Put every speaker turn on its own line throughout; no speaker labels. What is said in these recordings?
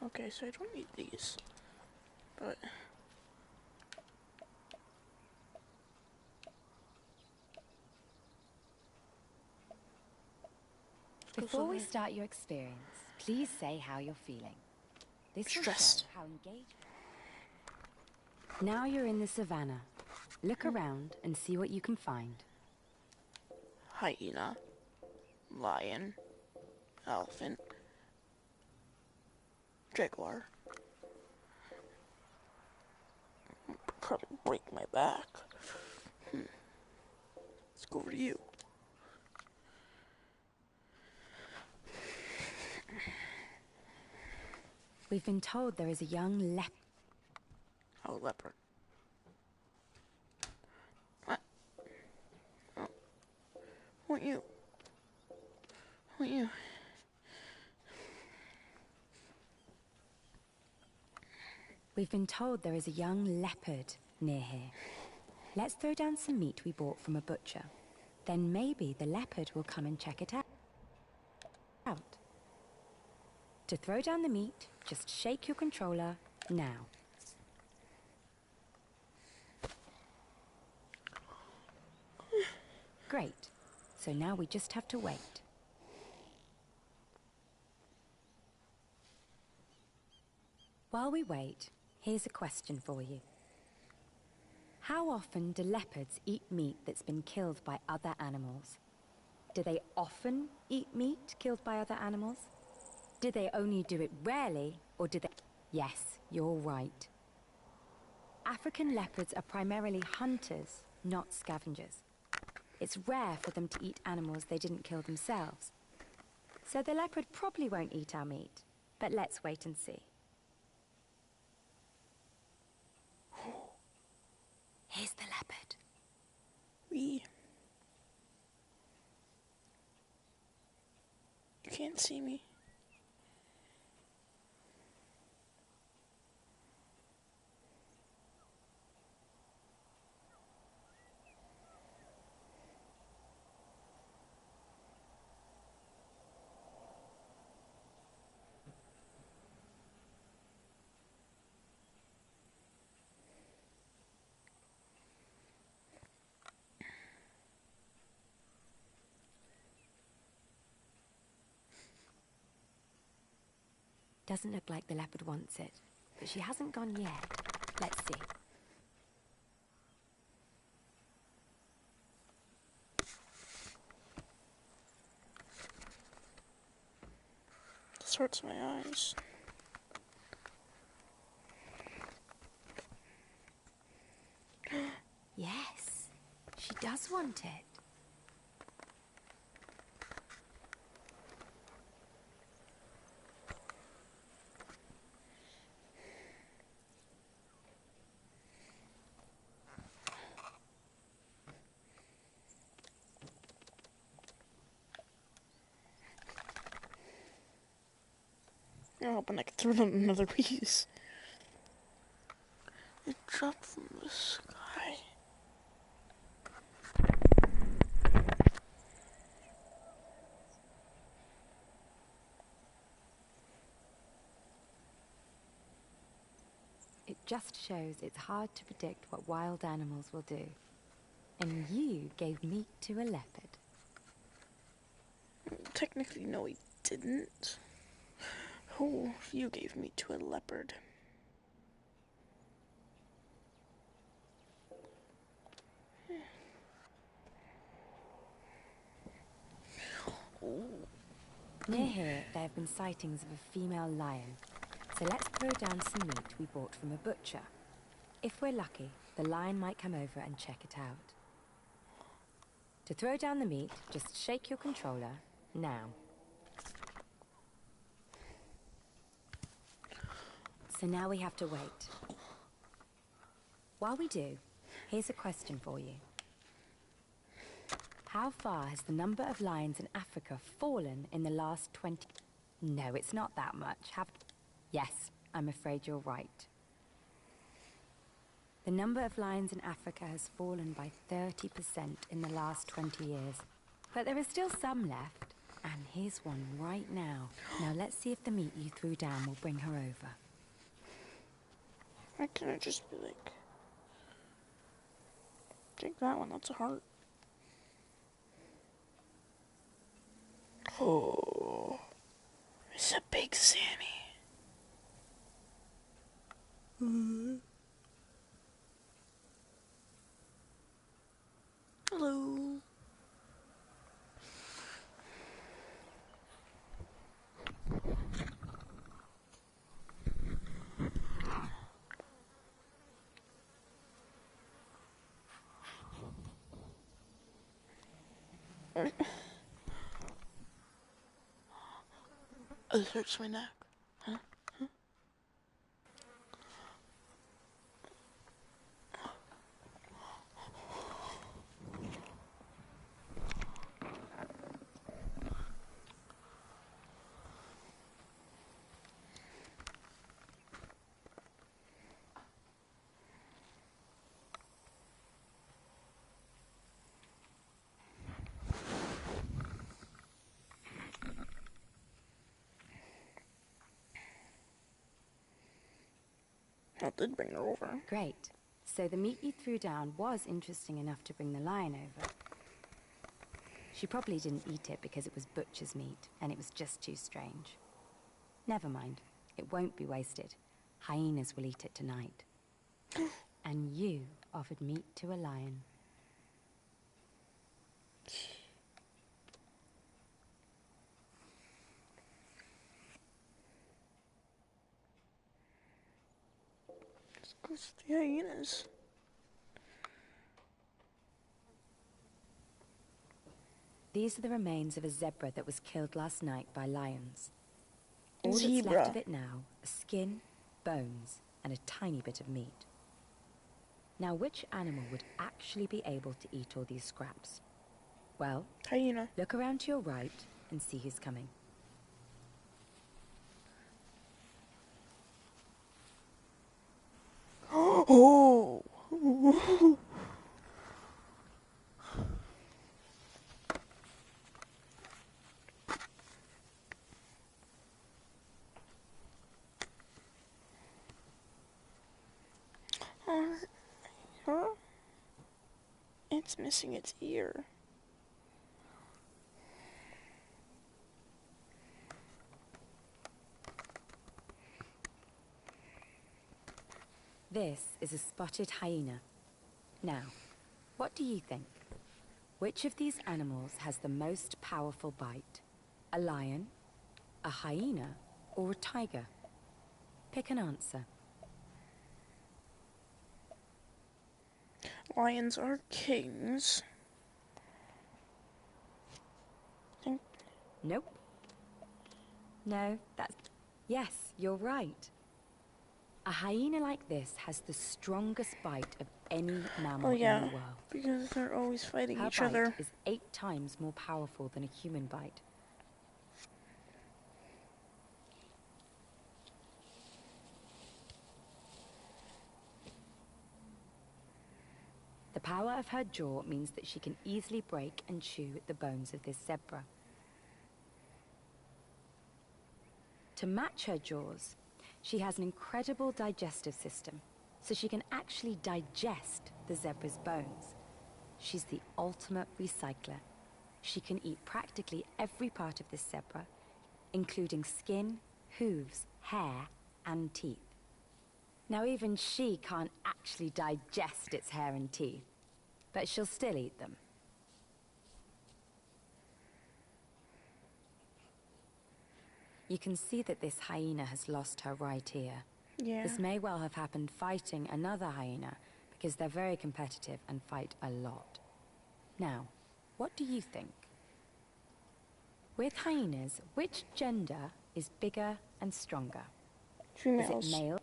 Okay, so I don't need these, but
Before we start your experience, please say how you're feeling. This will show how engaged. Now you're in the savannah. Look around and see what you can find.
Hyena, lion, elephant, jaguar. Probably break my back. Let's go over to you.
We've been told there is a young leopard.
Oh, leopard. What? Oh. Want you? Want you?
We've been told there is a young leopard near here. Let's throw down some meat we bought from a butcher. Then maybe the leopard will come and check it out. To throw down the meat, just shake your controller now. Great. So now we just have to wait. While we wait, here's a question for you. How often do leopards eat meat that's been killed by other animals? Do they often eat meat killed by other animals? Do they only do it rarely, or do they... Yes, you're right. African leopards are primarily hunters, not scavengers. It's rare for them to eat animals they didn't kill themselves. So the leopard probably won't eat our meat, but let's wait and see. Here's the leopard.
You can't see me.
Doesn't look like the leopard wants it, but she hasn't gone yet. Let's see.
This hurts my eyes.
Yes, she does want it.
I'm hoping I can throw them another piece. It dropped from the sky.
It just shows it's hard to predict what wild animals will do. And you gave meat to a leopard.
Technically, no, he didn't. Oh, you gave me to a leopard. Oh.
Near here, there have been sightings of a female lion. So let's throw down some meat we bought from a butcher. If we're lucky, the lion might come over and check it out. To throw down the meat, just shake your controller now. So now we have to wait. While we do, here's a question for you. How far has the number of lions in Africa fallen in the last 20... No, it's not that much. Yes, I'm afraid you're right. The number of lions in Africa has fallen by 30% in the last 20 years. But there are still some left, And here's one right now. Now let's see if the meat you threw down will bring her over.
Why can't I just be like, take that one, that's a heart. Oh, it's a big Sammy. Hello. Oh, it hurts my neck. Huh? That did bring her over.
Great. So the meat you threw down was interesting enough to bring the lion over. She probably didn't eat it because it was butcher's meat, and it was just too strange. Never mind. It won't be wasted. Hyenas will eat it tonight. And you offered meat to a lion.
Let's go to the hyenas.
These are the remains of a zebra that was killed last night by lions. All that's
Zebra.
left of it now are skin, bones, and a tiny bit of meat. Now, which animal would actually be able to eat all these scraps? Well,
Hyena.
look around to your right and see who's coming.
Oh! Huh? It's missing its ear.
This is a spotted hyena. Now, what do you think? Which of these animals has the most powerful bite? A lion, a hyena, or a tiger? Pick an answer.
Lions are kings.
Nope. No, that's... Yes, you're right. A hyena like this has the strongest bite of any mammal in the world.
Because they're always fighting
Her
each
bite
other.
is 8 times more powerful than a human bite. The power of her jaw means that she can easily break and chew the bones of this zebra. To match her jaws, she has an incredible digestive system, so she can actually digest the zebra's bones. She's the ultimate recycler. She can eat practically every part of this zebra, including skin, hooves, hair, and teeth. Now, even she can't actually digest its hair and teeth, but she'll still eat them. You can see that this hyena has lost her right ear.
Yeah.
This may well have happened fighting another hyena, because they're very competitive and fight a lot. Now, what do you think? With hyenas, which gender is bigger and stronger?
Females.
Is it male?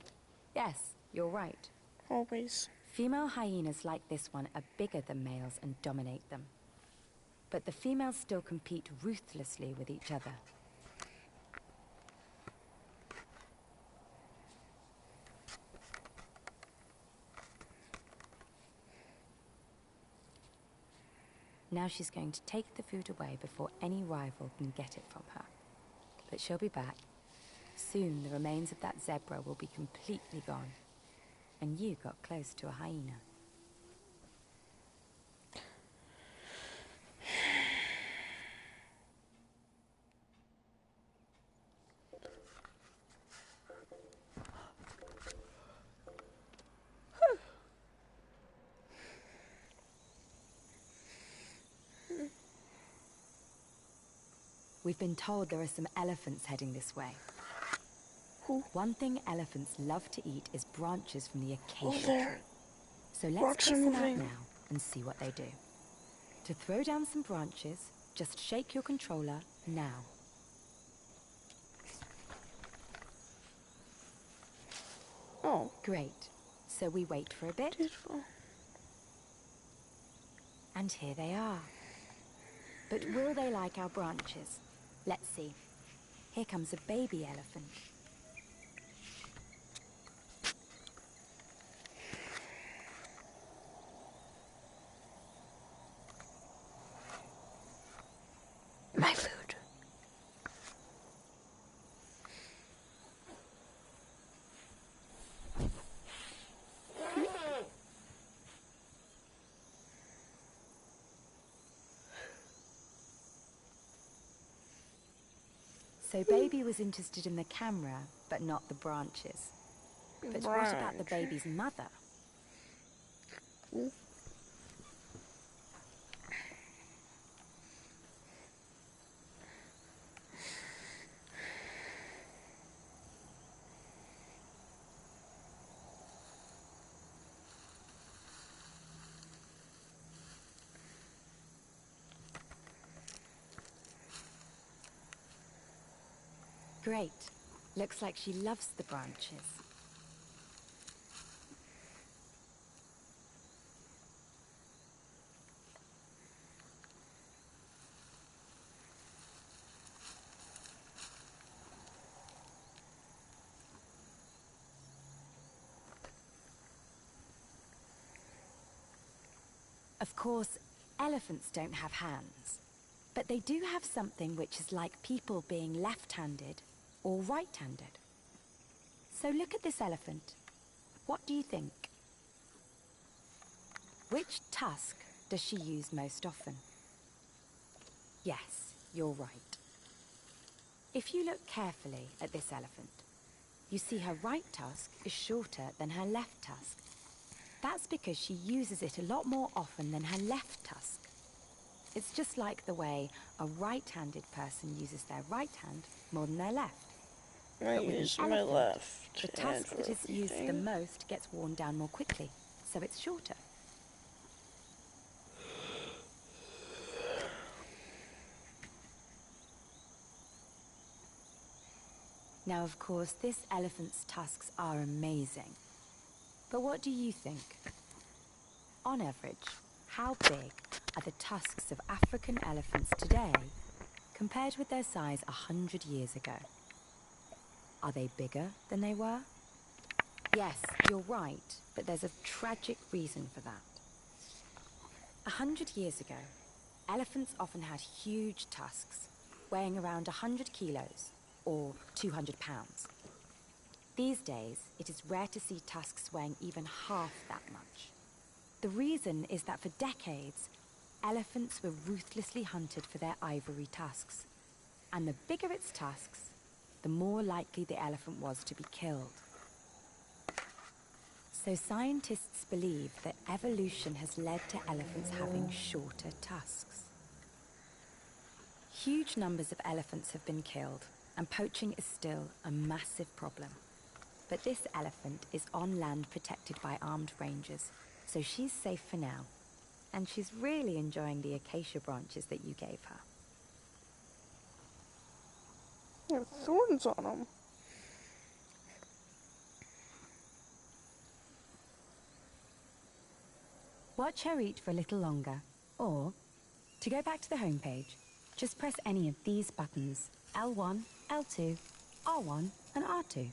Yes, you're right.
Always.
Female hyenas like this one are bigger than males and dominate them. But the females still compete ruthlessly with each other. Now she's going to take the food away before any rival can get it from her. But she'll be back. Soon the remains of that zebra will be completely gone. And you got close to a hyena. We've been told there are some elephants heading this way. One thing elephants love to eat is branches from the acacia tree. So let's pick them out now and see what they do. To throw down some branches, just shake your controller now.
Oh.
Great. So we wait for a bit.
Beautiful.
And here they are. But will they like our branches? Let's see. Here comes a baby elephant.
My food.
So baby was interested in the camera, but not the branches. But what about the baby's mother? Great. Looks like she loves the branches. Of course, elephants don't have hands, but they do have something which is like people being left-handed or right-handed. So look at this elephant. What do you think? Which tusk does she use most often? Yes, you're right. If you look carefully at this elephant, you see her right tusk is shorter than her left tusk. That's because she uses it a lot more often than her left tusk. It's just like the way a right-handed person uses their right hand more than their left.
I use my left.
The tusk that is used the most gets worn down more quickly, so it's shorter. Now, of course, this elephant's tusks are amazing. But what do you think? On average, how big are the tusks of African elephants today compared with their size 100 years ago? Are they bigger than they were? Yes, you're right, but there's a tragic reason for that. 100 years ago, elephants often had huge tusks, weighing around 100 kilos, or 200 pounds. These days, it is rare to see tusks weighing even half that much. The reason is that for decades, elephants were ruthlessly hunted for their ivory tusks. And the bigger its tusks, the more likely the elephant was to be killed. So scientists believe that evolution has led to elephants having shorter tusks. Huge numbers of elephants have been killed, and poaching is still a massive problem. But this elephant is on land protected by armed rangers, so she's safe for now. And she's really enjoying the acacia branches that you gave her.
There are thorns on them.
Watch her eat for a little longer, or, to go back to the home page, just press any of these buttons, L1, L2, R1, and R2.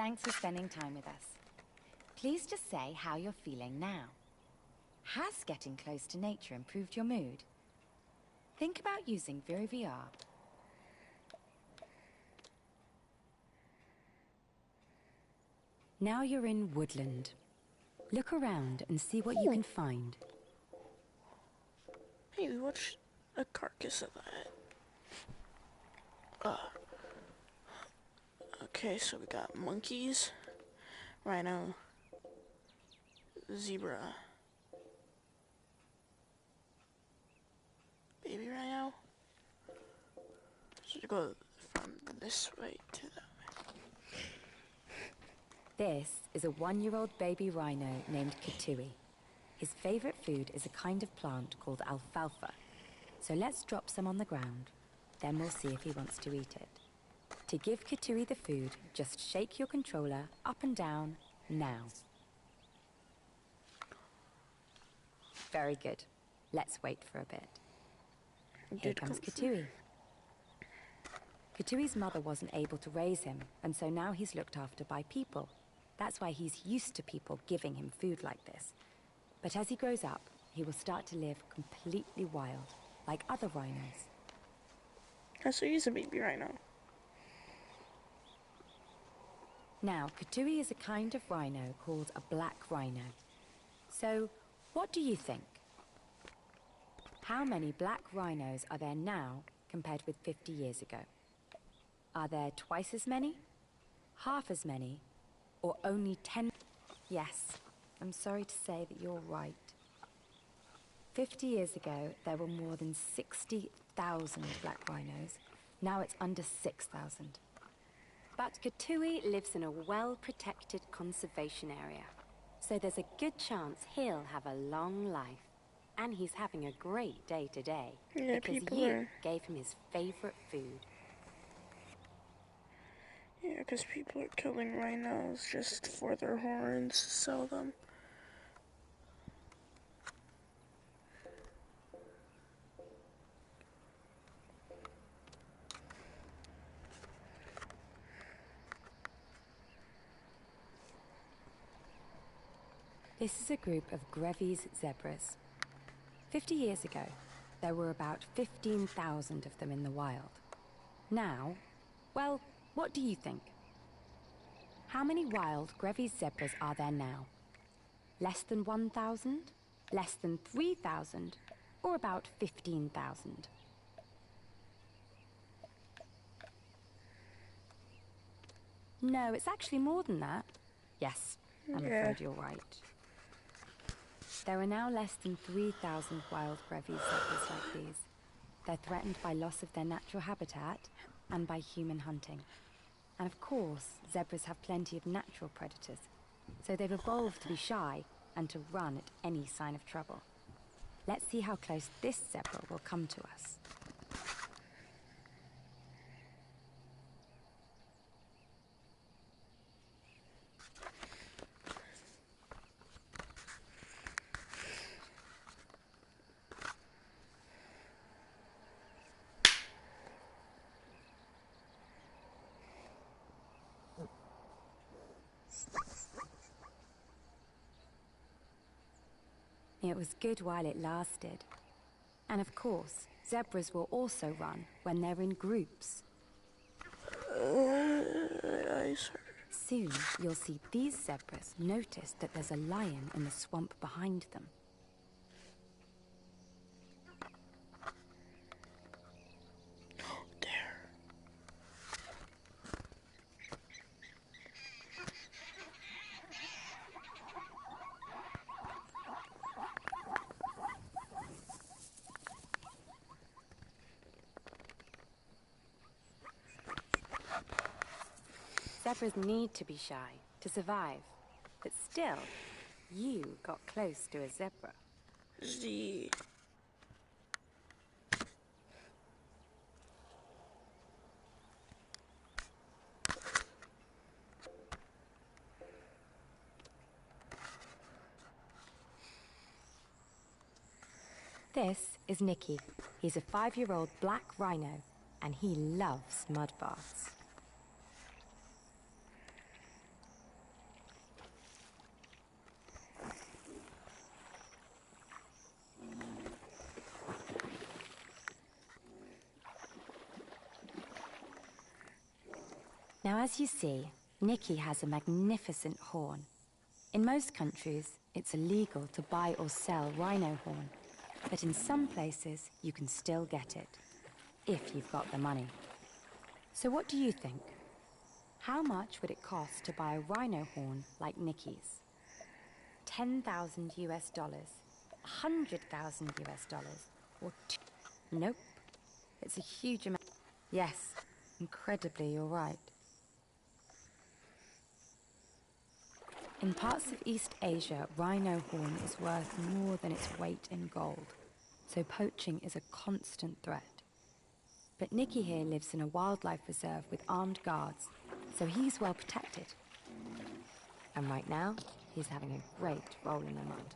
Thanks for spending time with us. Please just say how you're feeling now. Has getting close to nature improved your mood? Think about using Vervet. Now you're in Woodland. Look around and see what you can find.
Hey, we watched a carcass of that. Okay, so we got monkeys, rhino, zebra, baby rhino. So to go from this way to that way.
This is a 1-year-old baby rhino named Katui. His favorite food is a kind of plant called alfalfa. So let's drop some on the ground, then we'll see if he wants to eat it. To give Katui the food, just shake your controller up and down, now. Very good. Let's wait for a bit. Here comes Katui. Katui's mother wasn't able to raise him, and so now he's looked after by people. That's why he's used to people giving him food like this. But as he grows up, he will start to live completely wild, like other rhinos.
So he's a baby rhino.
Now, Katui is a kind of rhino called a black rhino. So, what do you think? How many black rhinos are there now compared with 50 years ago? Are there twice as many? Half as many? Or only 10? Yes, I'm sorry to say that you're right. 50 years ago, there were more than 60,000 black rhinos. Now it's under 6,000. But Katui lives in a well-protected conservation area. So there's a good chance he'll have a long life. And he's having a great day today.
Yeah,
because you gave him his favorite food.
Yeah, because people are killing rhinos just for their horns to sell them.
This is a group of Grevy's zebras. 50 years ago, there were about 15,000 of them in the wild. Now, well, what do you think? How many wild Grevy's zebras are there now? Less than 1,000? Less than 3,000? Or about 15,000? No, it's actually more than that. Yes, I'm afraid you're right. There are now less than 3,000 wild Grevy's zebras like these. They're threatened by loss of their natural habitat and by human hunting. And of course, zebras have plenty of natural predators, so they've evolved to be shy and to run at any sign of trouble. Let's see how close this zebra will come to us. It was good while it lasted. And of course, zebras will also run when they're in groups. Soon, you'll see these zebras notice that there's a lion in the swamp behind them. Zebras need to be shy to survive, but still, you got close to a zebra.
Z.
This is Nicky. He's a 5-year-old black rhino, and he loves mud baths. Now, as you see, Nikki has a magnificent horn. In most countries, it's illegal to buy or sell rhino horn, but in some places, you can still get it, if you've got the money. So what do you think? How much would it cost to buy a rhino horn like Nikki's? 10,000 US dollars, 100,000 US dollars, or two? Nope. It's a huge amount. Yes, incredibly, you're right. In parts of East Asia, rhino horn is worth more than its weight in gold, so poaching is a constant threat. But Nicky here lives in a wildlife reserve with armed guards, so he's well protected. And right now, he's having a great roll in the mud.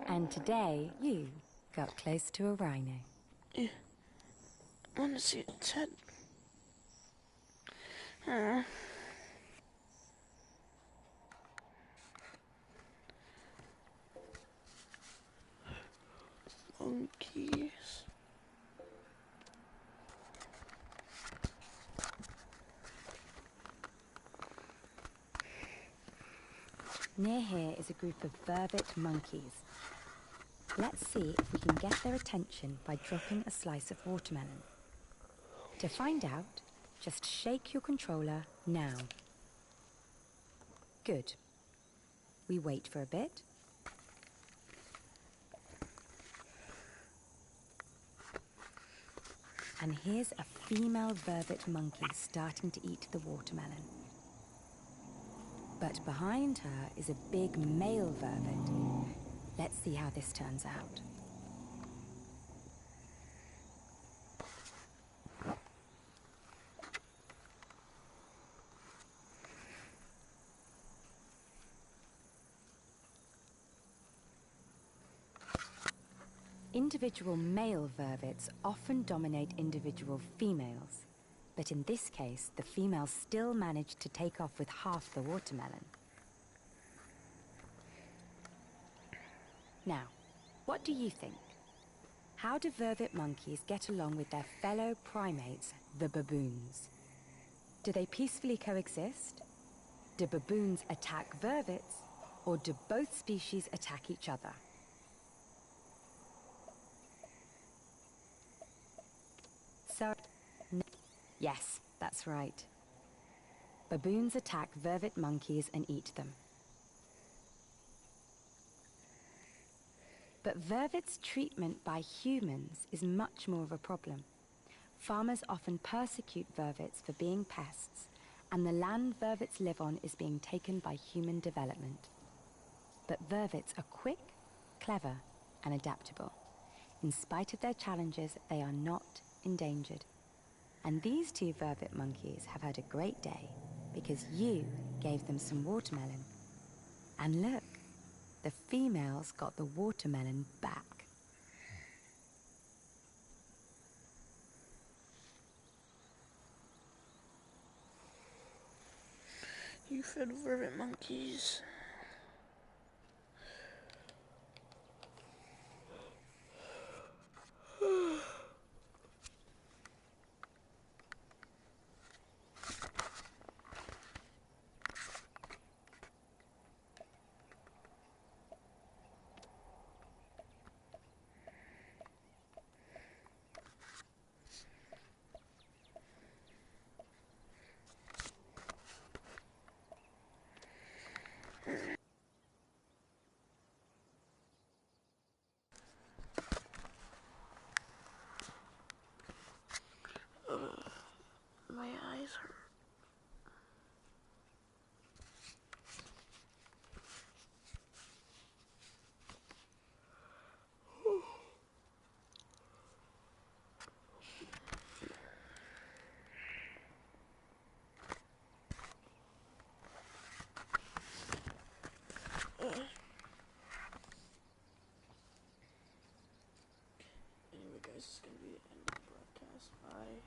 And today, you got close to a rhino.
Yeah. I want to see its head. Huh. Monkeys.
Near here is a group of Vervet monkeys. Let's see if we can get their attention by dropping a slice of watermelon. To find out, just shake your controller now. Good. We wait for a bit. And here's a female Vervet monkey starting to eat the watermelon. But behind her is a big male Vervet. Let's see how this turns out. Individual male vervets often dominate individual females, but in this case, the female still managed to take off with half the watermelon. Now, what do you think? How do vervet monkeys get along with their fellow primates, the baboons? Do they peacefully coexist? Do baboons attack vervets, or do both species attack each other? So, yes, that's right. Baboons attack vervet monkeys and eat them. But vervet's treatment by humans is much more of a problem. Farmers often persecute vervets for being pests, and the land vervets live on is being taken by human development. But vervets are quick, clever, and adaptable. In spite of their challenges, they are not endangered. And these two vervet monkeys have had a great day because you gave them some watermelon. And look, the females got the watermelon back.
You fed vervet monkeys. my eyes hurt. Anyway, guys, this is gonna be the end of the broadcast. Bye.